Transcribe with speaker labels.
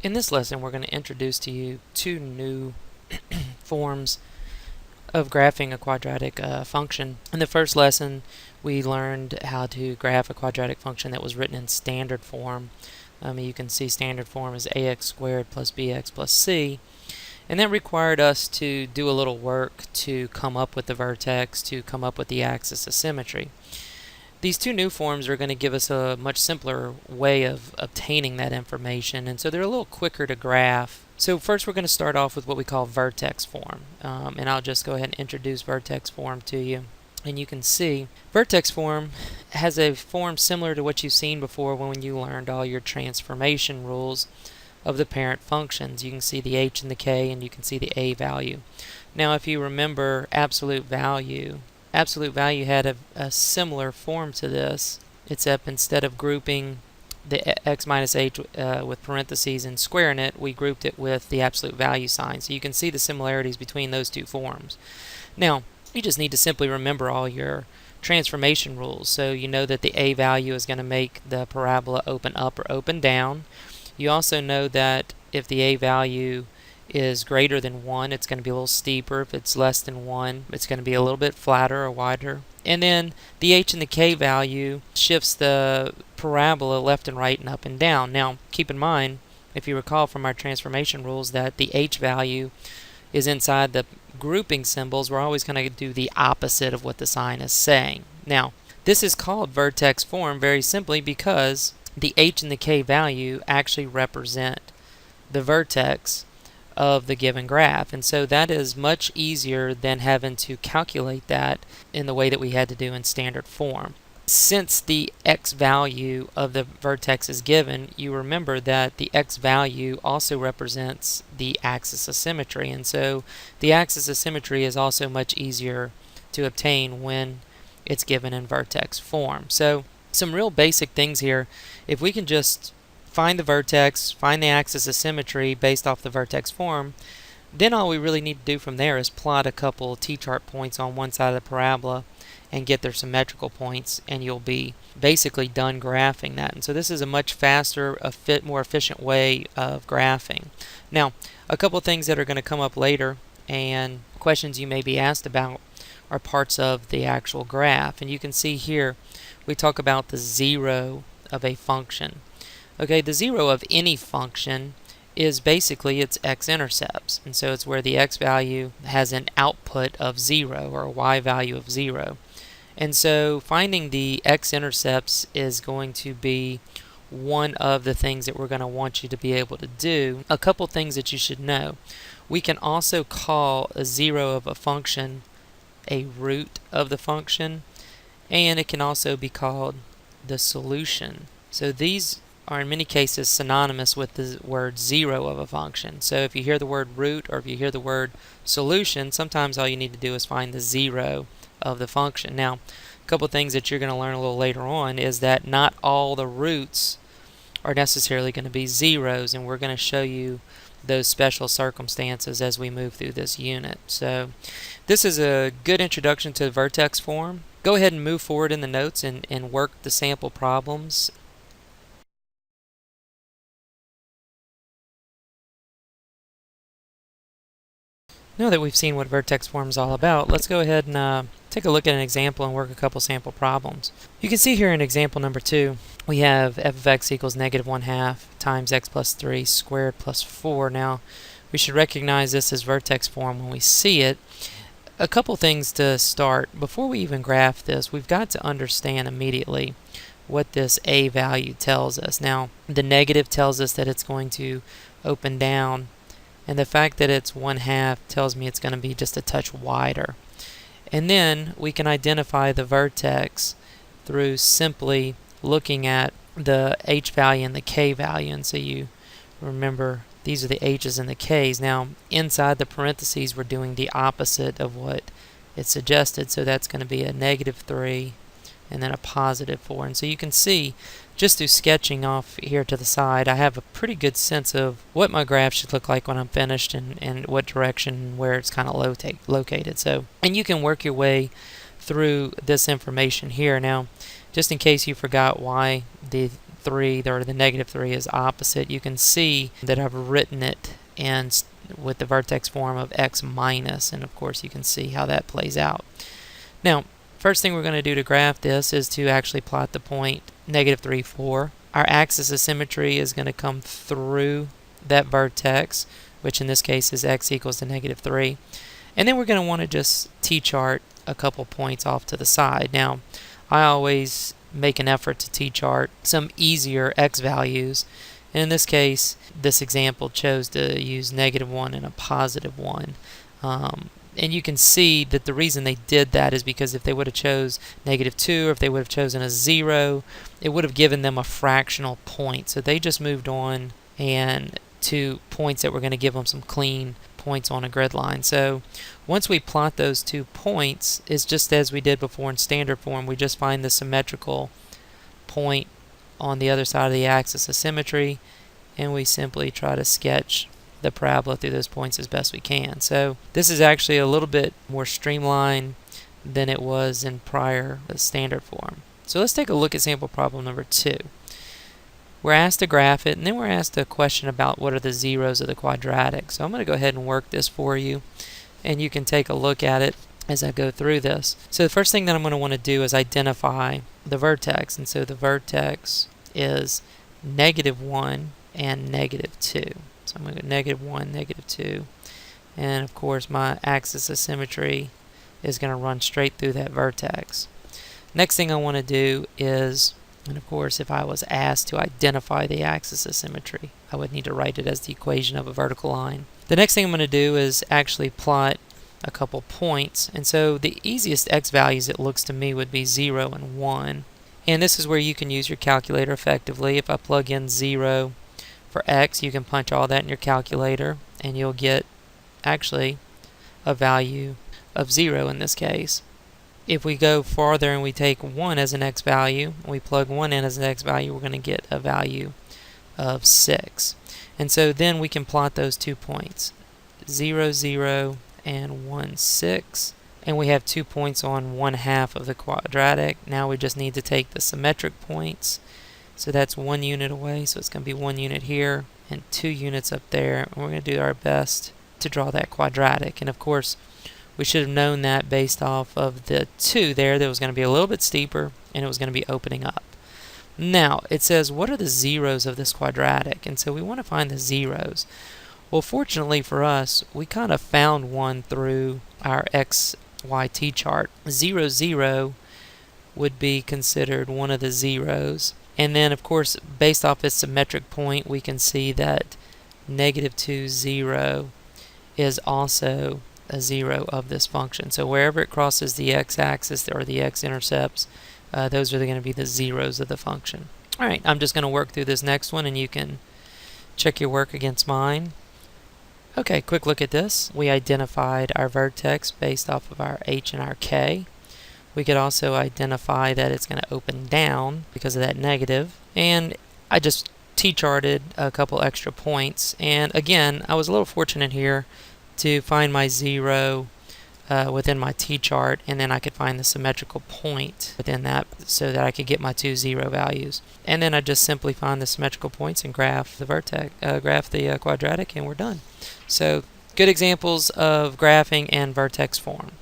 Speaker 1: In this lesson, we're going to introduce to you two new forms of graphing a quadratic function. In the first lesson, we learned how to graph a quadratic function that was written in standard form. You can see standard form is ax squared plus bx plus c. And that required us to do a little work to come up with the vertex, to come up with the axis of symmetry. These two new forms are going to give us a much simpler way of obtaining that information, and so they're a little quicker to graph. So first we're going to start off with what we call vertex form, and I'll just go ahead and introduce vertex form to you. And you can see vertex form has a form similar to what you've seen before when you learned all your transformation rules of the parent functions. You can see the h and the k, and you can see the a value. Now if you remember absolute value had a similar form to this, except instead of grouping the x minus h with parentheses and squaring it, we grouped it with the absolute value sign. So you can see the similarities between those two forms. Now, you just need to simply remember all your transformation rules. So you know that the a value is going to make the parabola open up or open down. You also know that if the a value is greater than 1, it's going to be a little steeper. If it's less than 1, it's going to be a little bit flatter or wider. And then the h and the k value shifts the parabola left and right and up and down. Now, keep in mind, if you recall from our transformation rules, that the h value is inside the grouping symbols. We're always going to do the opposite of what the sign is saying. Now, this is called vertex form very simply because the h and the k value actually represent the vertex of the given graph, and so that is much easier than having to calculate that in the way that we had to do in standard form. Since the x value of the vertex is given, you remember that the x value also represents the axis of symmetry, and so the axis of symmetry is also much easier to obtain when it's given in vertex form. So some real basic things here. If we can just find the vertex, find the axis of symmetry based off the vertex form, then all we really need to do from there is plot a couple t-chart points on one side of the parabola and get their symmetrical points, and you'll be basically done graphing that. And so this is a much faster, more efficient way of graphing. Now, a couple things that are going to come up later and questions you may be asked about are parts of the actual graph. And you can see here we talk about the zero of a function. Okay, the zero of any function is basically its x-intercepts, and so it's where the x value has an output of 0 or a y value of 0. And so finding the x-intercepts is going to be one of the things that we're going to want you to be able to do. A couple things that you should know. We can also call a zero of a function a root of the function, and it can also be called the solution. So these are in many cases synonymous with the word zero of a function. So if you hear the word root or if you hear the word solution, sometimes all you need to do is find the zero of the function. Now, a couple things that you're going to learn a little later on is that not all the roots are necessarily going to be zeros, and we're going to show you those special circumstances as we move through this unit. So this is a good introduction to the vertex form. Go ahead and move forward in the notes and work the sample problems. Now that we've seen what vertex form is all about, let's go ahead and take a look at an example and work a couple sample problems. You can see here in example number 2, we have f of x equals -1/2 times x plus 3 squared plus 4. Now, we should recognize this as vertex form when we see it. A couple things to start. Before we even graph this, we've got to understand immediately what this a value tells us. Now, the negative tells us that it's going to open down, and the fact that it's 1/2 tells me it's going to be just a touch wider. And then we can identify the vertex through simply looking at the h value and the k value. And so you remember these are the h's and the k's. Now inside the parentheses we're doing the opposite of what it suggested. So that's going to be a -3 and then a +4. And so you can see just through sketching off here to the side, I have a pretty good sense of what my graph should look like when I'm finished and what direction where it's kind of located. So, and you can work your way through this information here. Now, just in case you forgot why the 3 or the negative 3 is opposite, you can see that I've written it with the vertex form of x minus, and of course you can see how that plays out. Now, first thing we're going to do to graph this is to actually plot the point negative 3, 4. Our axis of symmetry is going to come through that vertex, which in this case is x equals to negative 3. And then we're going to want to just t-chart a couple points off to the side. Now, I always make an effort to t-chart some easier x values. And in this case, this example chose to use negative 1 and a positive 1. And you can see that the reason they did that is because if they would have chose negative 2 or if they would have chosen a 0, it would have given them a fractional point. So they just moved on and to points that were going to give them some clean points on a grid line. So once we plot those 2 points, it's just as we did before in standard form. We just find the symmetrical point on the other side of the axis of symmetry, and we simply try to sketch the parabola through those points as best we can. So this is actually a little bit more streamlined than it was in prior standard form. So let's take a look at sample problem number 2. We're asked to graph it, and then we're asked a question about what are the zeros of the quadratic. So I'm going to go ahead and work this for you, and you can take a look at it as I go through this. So the first thing that I'm going to want to do is identify the vertex, and so the vertex is negative 1 and negative 2. So I'm going to go negative 1, negative 2, and of course my axis of symmetry is going to run straight through that vertex. Next thing I want to do is, and of course if I was asked to identify the axis of symmetry, I would need to write it as the equation of a vertical line. The next thing I'm going to do is actually plot a couple points, and so the easiest x values it looks to me would be 0 and 1. And this is where you can use your calculator effectively. If I plug in 0 for x, you can punch all that in your calculator and you'll get actually a value of 0 in this case. If we go farther and we take 1 as an x value, and we plug 1 in as an x value, we're going to get a value of 6. And so then we can plot those 2 points, 0, 0, and 1, 6. And we have 2 points on 1/2 of the quadratic. Now we just need to take the symmetric points. So that's 1 unit away, so it's going to be 1 unit here and 2 units up there. And we're going to do our best to draw that quadratic. And of course, we should have known that based off of the 2 there, that was going to be a little bit steeper and it was going to be opening up. Now, it says, what are the zeros of this quadratic? And so we want to find the zeros. Well, fortunately for us, we kind of found one through our x, y, t chart. 0, 0 would be considered one of the zeros. And then, of course, based off its symmetric point, we can see that negative 2, 0 is also a 0 of this function. So wherever it crosses the x-axis or the x-intercepts, those are going to be the zeros of the function. Alright, I'm just going to work through this next one and you can check your work against mine. Okay, quick look at this. We identified our vertex based off of our h and our k. We could also identify that it's going to open down because of that negative. And I just t-charted a couple extra points. And again, I was a little fortunate here to find my 0 within my t-chart, and then I could find the symmetrical point within that so that I could get my 2 0 values. And then I just simply find the symmetrical points and graph the vertex, graph the quadratic, and we're done. So good examples of graphing and vertex form.